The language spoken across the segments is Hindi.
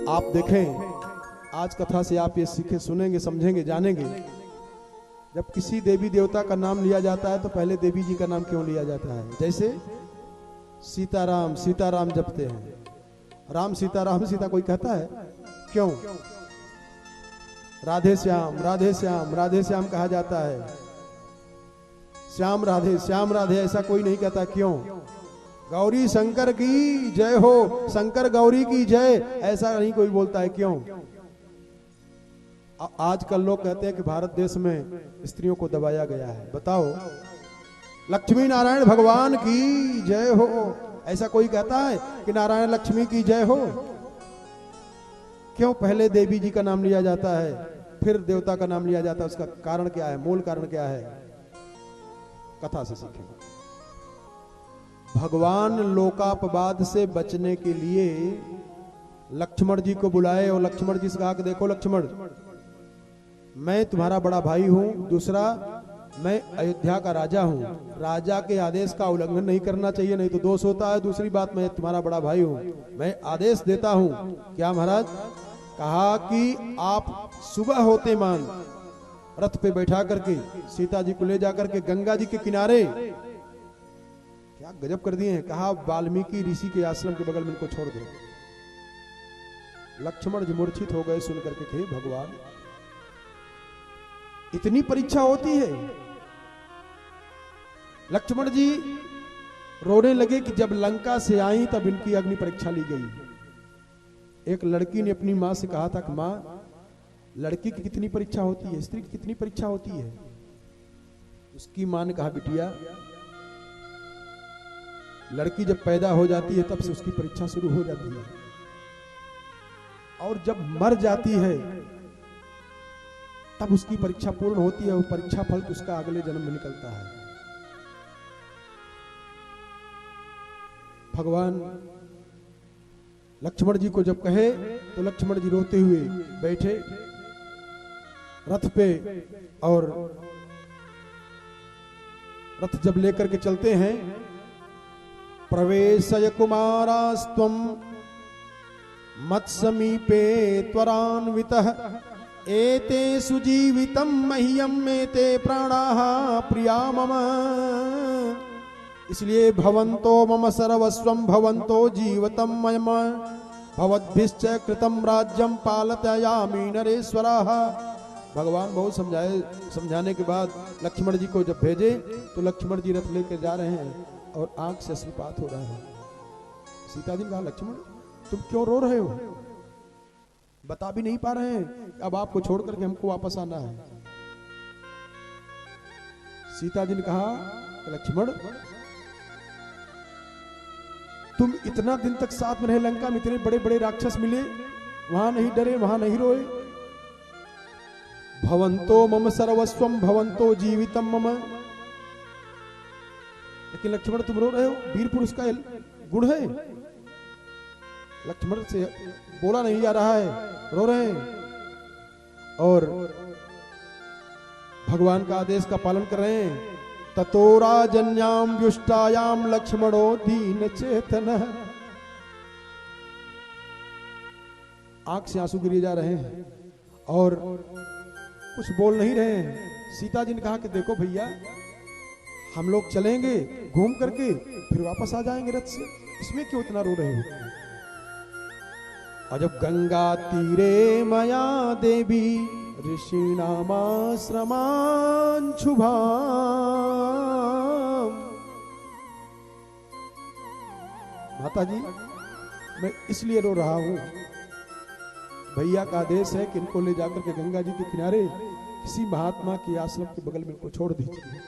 आप देखें, आज कथा से आप ये सीखे, सुनेंगे, समझेंगे, जानेंगे। जब किसी देवी देवता का नाम लिया जाता है तो पहले देवी जी का नाम क्यों लिया जाता है? जैसे सीताराम, सीताराम जपते हैं, राम सीता, राम सीता कोई कहता है? क्यों? राधे श्याम, राधे श्याम, राधे श्याम कहा जाता है, श्याम राधे, श्याम राधे ऐसा कोई नहीं कहता। क्यों? गौरी शंकर की जय हो, शंकर गौरी की जय, ऐसा नहीं कोई बोलता है। क्यों? आजकल लोग कहते हैं कि भारत देश में स्त्रियों को दबाया गया है। बताओ, लक्ष्मी नारायण भगवान की जय हो, ऐसा कोई कहता है कि नारायण लक्ष्मी की जय हो? क्यों पहले देवी जी का नाम लिया जाता है, फिर देवता का नाम लिया जाता है? उसका कारण क्या है? मूल कारण क्या है? कथा से सीखेंगे। भगवान लोकापवाद से बचने के लिए लक्ष्मण जी को बुलाए और लक्ष्मण जी से कहा कि देखो लक्ष्मण, मैं तुम्हारा बड़ा भाई हूं, दूसरा मैं अयोध्या का राजा हूं, राजा के आदेश का उल्लंघन नहीं करना चाहिए, नहीं तो दोष होता है। दूसरी बात, मैं तुम्हारा बड़ा भाई हूं, मैं आदेश देता हूं। क्या महाराज? कहा कि आप सुबह होते मान रथ पे बैठा करके सीता जी को ले जाकर के गंगा जी के किनारे, क्या गजब कर दिए हैं, कहा वाल्मीकि ऋषि के आश्रम के बगल में इनको छोड़ दो। लक्ष्मण जी मूर्छित हो गए सुन करके, हे भगवान, इतनी परीक्षा होती है? लक्ष्मण जी रोने लगे कि जब लंका से आई तब इनकी अग्नि परीक्षा ली गई। एक लड़की ने अपनी मां से कहा था कि मां, लड़की की कितनी परीक्षा होती है, स्त्री की कितनी परीक्षा होती है? उसकी मां ने कहा, बिटिया, लड़की जब पैदा हो जाती है तब से उसकी परीक्षा शुरू हो जाती है, और जब मर जाती है तब उसकी परीक्षा पूर्ण होती है। वो परीक्षा फल तो उसका अगले जन्म में निकलता है। भगवान लक्ष्मण जी को जब कहे तो लक्ष्मण जी रोते हुए बैठे रथ पे, और रथ जब लेकर के चलते हैं, प्रवेशय कुमारास्त्वं मत्समीपे त्वरान्वितः एते सुजीवितं मह्यं एते प्राणाः प्रिया मम। इसलिए भवन्तो मम सर्वस्वं भवन्तो जीवतं मम भवद्भिश्च कृतं राज्यं पालयामि नरेश्वरः। भगवान बहुत समझाने के बाद लक्ष्मण जी को जब भेजे तो लक्ष्मण जी रथ लेकर जा रहे हैं और आंख से अश्रुपात हो रहा है। सीता जी ने कहा, लक्ष्मण तुम क्यों रो रहे हो? बता भी नहीं पा रहे हैं, अब आपको छोड़ करके हमको वापस आना है। सीता जी ने कहा, लक्ष्मण तुम इतना दिन तक साथ में रहे, लंका में इतने बड़े बड़े राक्षस मिले, वहां नहीं डरे, वहां नहीं रोए। भवन्तो मम सर्वस्वं भवन्तो जीवितं मम। लेकिन लक्ष्मण तुम रो रहे हो, वीर पुरुष का गुण है। लक्ष्मण से बोला नहीं जा रहा है, रो रहे हैं और भगवान का आदेश का पालन कर रहे हैं। ततो राजन्याम व्युष्टायाम लक्ष्मणो दीन चेतन। आंख से आंसू गिरे जा रहे हैं और कुछ बोल नहीं रहे हैं। सीता जी ने कहा कि देखो भैया, हम लोग चलेंगे घूम करके फिर वापस आ जाएंगे रथ से, इसमें क्यों इतना रो रहे हो? और जब गंगा तीरे मया देवी ऋषिणामाश्रमान् शुभाम्, माता जी मैं इसलिए रो रहा हूं, भैया का आदेश है कि इनको ले जाकर के गंगा जी के किनारे किसी महात्मा के आश्रम के बगल में इनको छोड़ दीजिए।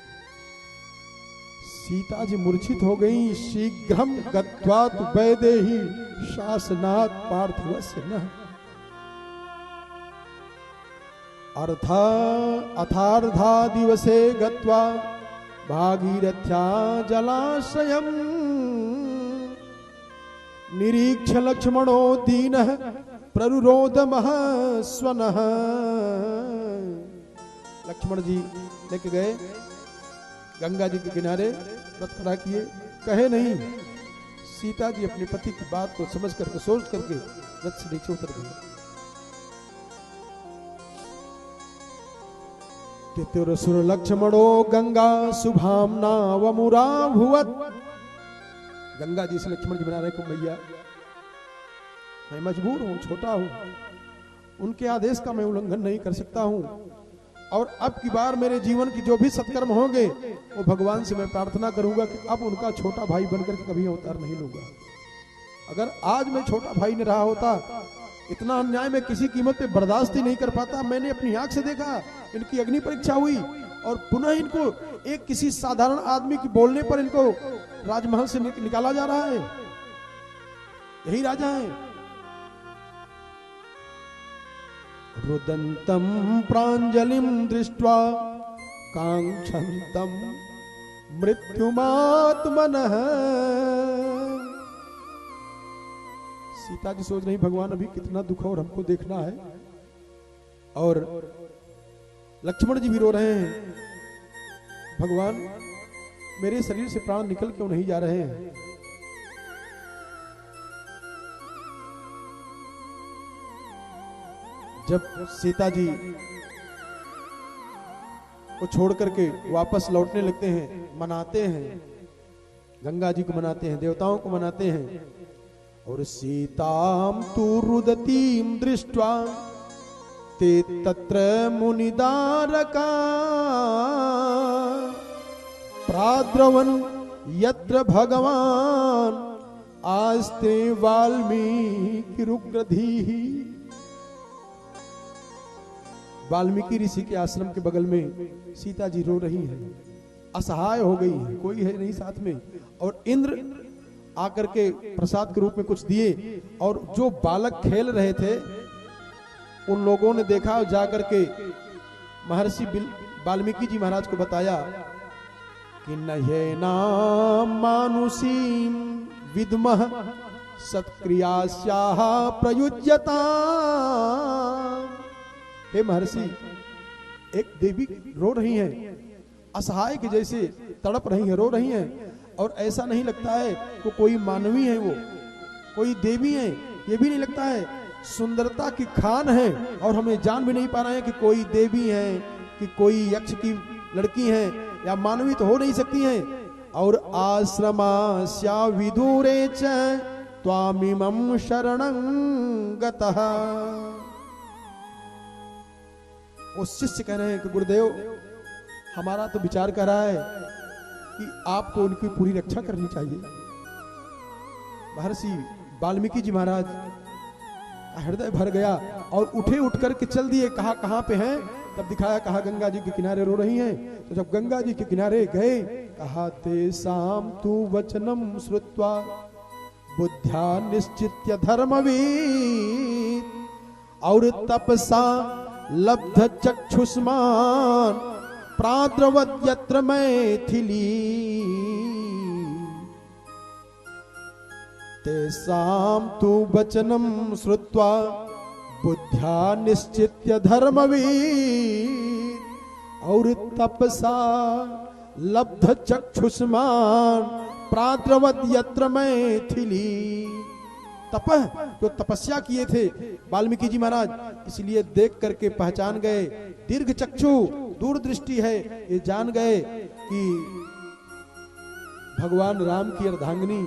सीता जी मूर्छित हो गई। शीघ्रम गत्वा वैदेही शासनात् पार्थिवस्य न अथार्धा दिवसे गत्वा भागीरथ्या जलाशयम् निरीक्ष लक्ष्मणो दीनः प्ररुरोधमः स्वनः। लक्ष्मण जी लेके गए गंगा जी के किनारे, रथ खड़ा किए, कहे नहीं सीता जी अपने पति की बात को समझ करके सोच करके रथ से नीचे उतर गई। तितिरसुर लक्ष्मणो गंगा शुभामना वमुरा भुवत। गंगा जी से लक्ष्मण जी बना रहे को मैया मैं मजबूर हूं, छोटा हूं, उनके आदेश का मैं उल्लंघन नहीं कर सकता हूं, और अब की बार मेरे जीवन की जो भी सत्कर्म होंगे वो भगवान से मैं प्रार्थना करूंगा कि अब उनका छोटा भाई बनकर के कभी अवतार नहीं लूंगा। अगर आज मैं छोटा भाई न रहा होता, इतना अन्याय मैं किसी कीमत पे बर्दाश्त ही नहीं कर पाता। मैंने अपनी आंख से देखा, इनकी अग्नि परीक्षा हुई और पुनः इनको एक किसी साधारण आदमी की बोलने पर इनको राजमहल से निकाला जा रहा है। यही राजा है। रुदंतम प्रांजलिम दृष्ट्वा कांक्षन्तम मृत्युमात्मनः। सीता जी सोच रही भगवान अभी कितना दुख और हमको देखना है, और लक्ष्मण जी भी रो रहे हैं, भगवान मेरे शरीर से प्राण निकल क्यों नहीं जा रहे हैं। जब सीता जी को छोड़ करके वापस लौटने लगते हैं, मनाते हैं, गंगा जी को मनाते हैं, देवताओं को मनाते हैं, और सीताम तु रुदतीम दृष्ट्वा ते तत्र मुनिदारका प्राद्रवन यत्र भगवान आस्ते वाल्मीकि रुग्रधीहि। वाल्मीकि ऋषि के आश्रम के बगल में सीता जी रो रही हैं, असहाय हो गई हैं, कोई है नहीं साथ में, और इंद्र आकर के प्रसाद के रूप में कुछ दिए, और जो बालक खेल रहे थे उन लोगों ने देखा, जाकर के महर्षि वाल्मीकि जी महाराज को बताया कि नयेना मानुषीम विद्मः सत्क्रियास्याः प्रयुज्यता। हे महर्षि, एक देवी रो रही हैं, असहाय के जैसे तड़प रही हैं, रो रही हैं, और ऐसा नहीं लगता है कि कोई मानवी है, वो कोई देवी है, ये भी नहीं लगता है, सुंदरता की खान है, और हमें जान भी नहीं पा रहे हैं कि कोई देवी है कि कोई यक्ष की लड़की है, या मानवी तो हो नहीं सकती हैं। और आश्रमास्या विदूरे च त्वामिमं शरणं गतः। वो शिष्य कह रहे हैं कि गुरुदेव हमारा तो विचार कर रहा है कि आपको उनकी पूरी रक्षा करनी चाहिए। महर्षि वाल्मीकि जी महाराज का हृदय भर गया और उठे उठ करके चल दिए। कहा कहां पे हैं, तब दिखाया, कहा गंगा जी के किनारे रो रही हैं। तो जब गंगा जी के किनारे गए, कहा तेषां तु वचनम श्रुत्वा बुद्ध्या निश्चित्य धर्मवीर और तपसा लब्ध चक्षुष्मान प्राद्रवत यत्र मैथिली तेषां तु वचनम श्रुत्वा बुद्ध्या निश्चित्य धर्मवीर और तपसा लब्ध चक्षुष्मान प्राद्रवत यत्र मैथिली। तपह जो तपस्या किए थे वाल्मीकि जी महाराज, इसलिए देख करके पहचान गए, दीर्घ चक्षु दूरदृष्टि है, ये जान गए कि भगवान राम की अर्धांगिनी,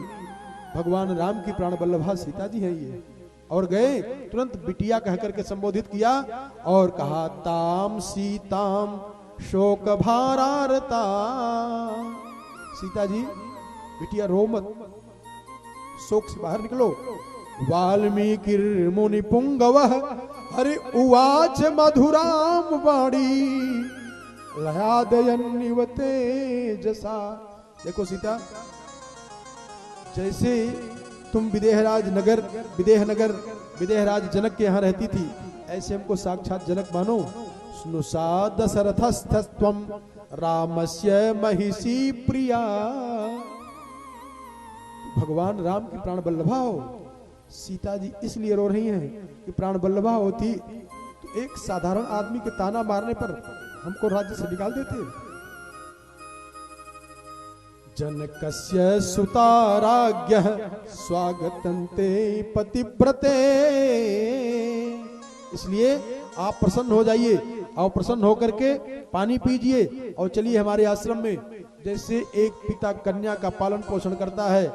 भगवान राम की प्राण बल्लभा सीता जी हैं ये। और गए, तुरंत बिटिया कह करके संबोधित किया और कहा ताम सीताम शोक भारारता। सीता जी बिटिया रो मत, शोक से बाहर निकलो। वाल्मीकि मुनि पुंगवः हरि उवाच मधुराम वाणी लयादयन्निव तेजसा। देखो सीता, जैसे तुम विदेहराज जनक के यहाँ रहती थी, ऐसे हमको साक्षात जनक मानो। स्नुषा दशरथस्थस्त्वं रामस्य महिषी प्रिया। भगवान राम की प्राण बल्लभा हो। सीता जी इसलिए रो रही हैं कि प्राण बल्लभा होती तो एक साधारण आदमी के ताना मारने पर हमको राज्य से निकाल देते। जनकस्य सुताराज्ञः स्वागतन्ते पतिव्रते। इसलिए आप प्रसन्न हो जाइए और प्रसन्न होकर के पानी पीजिए और चलिए हमारे आश्रम में। जैसे एक पिता कन्या का पालन पोषण करता है,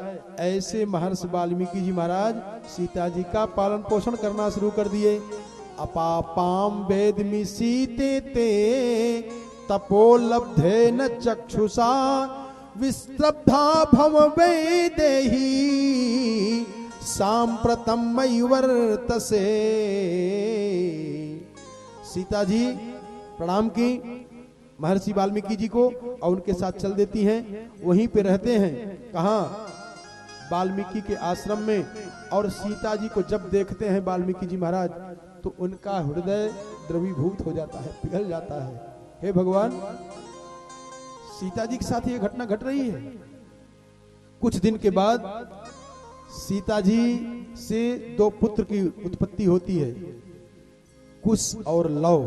ऐसे महर्षि वाल्मीकि जी महाराज सीता जी का पालन पोषण करना शुरू कर दिए। अपापाम वेदमि सीते ते तपोलब्धे न चक्षुषा विस्त्रब्धा भव वेदेहि सांप्रतम मयि वर्तसे। सीता जी प्रणाम की महर्षि वाल्मीकि जी को और उनके साथ चल देती हैं। वहीं पे रहते हैं, कहाँ? वाल्मीकि के आश्रम में। और सीता जी को जब देखते हैं वाल्मीकि जी महाराज तो उनका हृदय द्रवीभूत हो जाता है, पिघल जाता है। हे भगवान, सीता जी के साथ ये घटना घट रही है। कुछ दिन के बाद सीता जी से दो पुत्र की उत्पत्ति होती है, कुश और लव।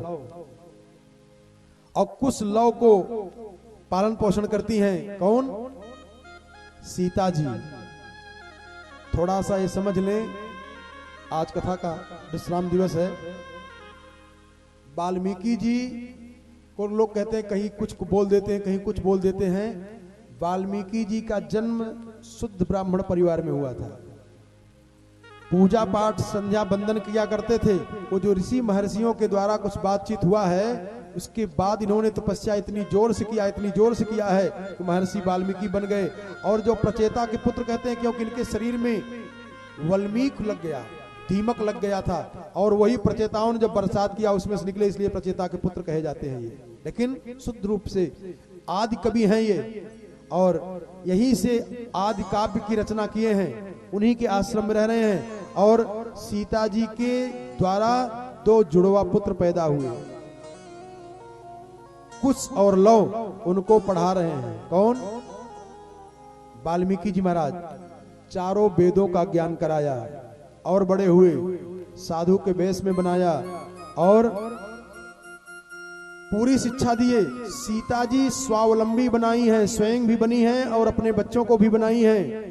और कुश लव को पालन पोषण करती हैं कौन? सीता जी। थोड़ा सा ये समझ लें, आज कथा का विश्राम दिवस है। वाल्मीकि जी को लोग कहते हैं कहीं कुछ बोल देते हैं, कहीं कुछ बोल देते हैं। वाल्मीकि जी का जन्म शुद्ध ब्राह्मण परिवार में हुआ था। पूजा पाठ संध्या बंदन किया करते थे। वो जो ऋषि महर्षियों के द्वारा कुछ बातचीत हुआ है, उसके बाद इन्होंने तपस्या इतनी जोर से किया, इतनी जोर से किया है कि महर्षि वाल्मीकि बन गए। और जो प्रचेता के पुत्र कहते हैं क्योंकि इनके शरीर में वल्मीक लग गया, दीमक लग गया था, और वही प्रचेताओं ने जब बरसात किया उसमें से निकले, इसलिए प्रचेता के पुत्र कहे जाते हैं ये। लेकिन शुद्ध रूप से आदि कवि हैं ये, और यहीं से आदि काव्य की रचना किए हैं। उन्हीं के आश्रम में रह रहे हैं। और सीता जी के द्वारा दो जुड़वा पुत्र पैदा हुए, कुश और लव। उनको पढ़ा रहे हैं कौन? वाल्मीकि जी महाराज। चारों वेदों का ज्ञान कराया और बड़े हुए, साधु के वेश में बनाया और पूरी शिक्षा दिए। सीता जी स्वावलंबी बनाई है, स्वयं भी बनी है और अपने बच्चों को भी बनाई है।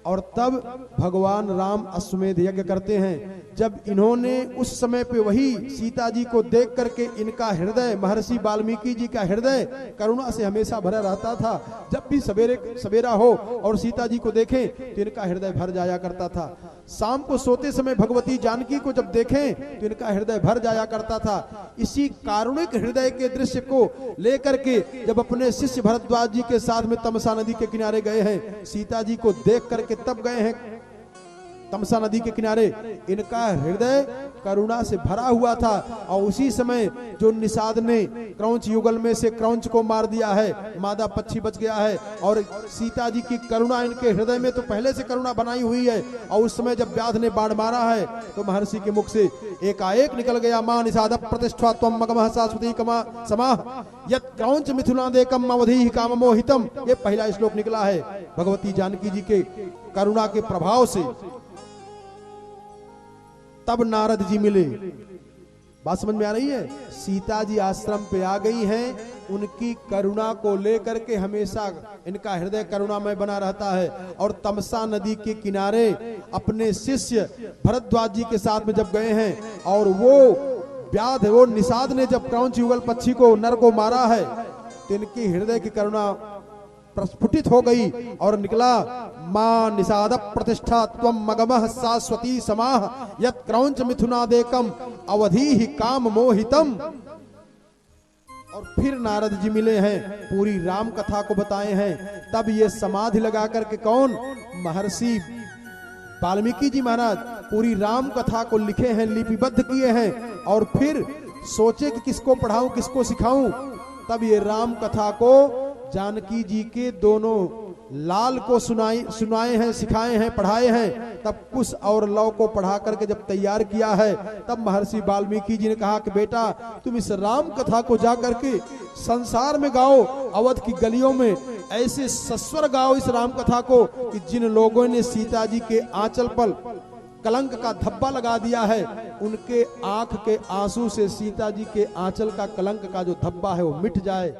और तब भगवान राम अश्वमेध यज्ञ करते हैं। जब इन्होंने उस समय पे वही सीता जी को देख करके इनका हृदय, महर्षि वाल्मीकि जी का हृदय करुणा से हमेशा भरा रहता था। जब भी सवेरा हो और सीता जी को देखें तो इनका हृदय भर जाया करता था। शाम को सोते समय भगवती जानकी को जब देखें तो इनका हृदय भर जाया करता था। इसी कारुणिक हृदय के दृश्य को लेकर के जब अपने शिष्य भरद्वाज जी के साथ में तमसा नदी के किनारे गए हैं, सीता जी को देख करके तब गए हैं तमसा नदी के किनारे। इनका हृदय करुणा से भरा हुआ था। और उसी समय जो निषाद ने क्रौंच युगल में से क्रौंच को मार दिया है, मादा पक्षी बच गया है। और सीता जी की करुणा इनके हृदय में तो पहले से करुणा बनाई हुई है। और उस समय जब व्याध ने बाण मारा है तो महर्षि के मुख से एकाएक निकल गया, मां निषाद प्रतिष्ठा त्वं मगमः शाश्वती कमा समाह यत् क्रौंच मिथुनादेकम अवधि काम मोहितम। ये पहला श्लोक निकला है भगवती जानकी जी के करुणा के प्रभाव से। तब नारद जी मिले। बात समझ में आ रही है? सीता जी आश्रम पे आ गई हैं। उनकी करुणा को लेकर के हमेशा इनका हृदय करुणामय बना रहता है। और तमसा नदी के किनारे अपने शिष्य भरद्वाज जी के साथ में जब गए हैं और वो निषाद ने जब क्रौंच युगल पक्षी को नर को मारा है तो इनकी हृदय की करुणा प्रस्फुटित हो गई और निकला, मां निषाद प्रतिष्ठा त्वं मगमः शाश्वती समाह यत् क्रौंच मिथुनादेकम अवधि ही काम मोहितम। और फिर नारद जी मिले हैं, पूरी राम कथा को बताए हैं। तब ये समाधि लगा करके कौन? महर्षि वाल्मीकि जी महाराज पूरी राम कथा को लिखे हैं, लिपिबद्ध किए हैं। और फिर सोचे कि किसको पढ़ाऊं, किसको सिखाऊं। तब ये राम कथा को जानकी जी के दोनों लाल को सुनाए हैं, सिखाए हैं, पढ़ाए हैं। तब कुश और लव को पढ़ा करके जब तैयार किया है, तब महर्षि वाल्मीकि जी ने कहा कि बेटा तुम इस राम कथा को जा करके संसार में गाओ, अवध की गलियों में ऐसे सस्वर गाओ इस राम कथा को कि जिन लोगों ने सीता जी के आंचल पर कलंक का धब्बा लगा दिया है, उनके आंख के आंसू से सीता जी के आंचल का कलंक का जो धब्बा है वो मिट जाए।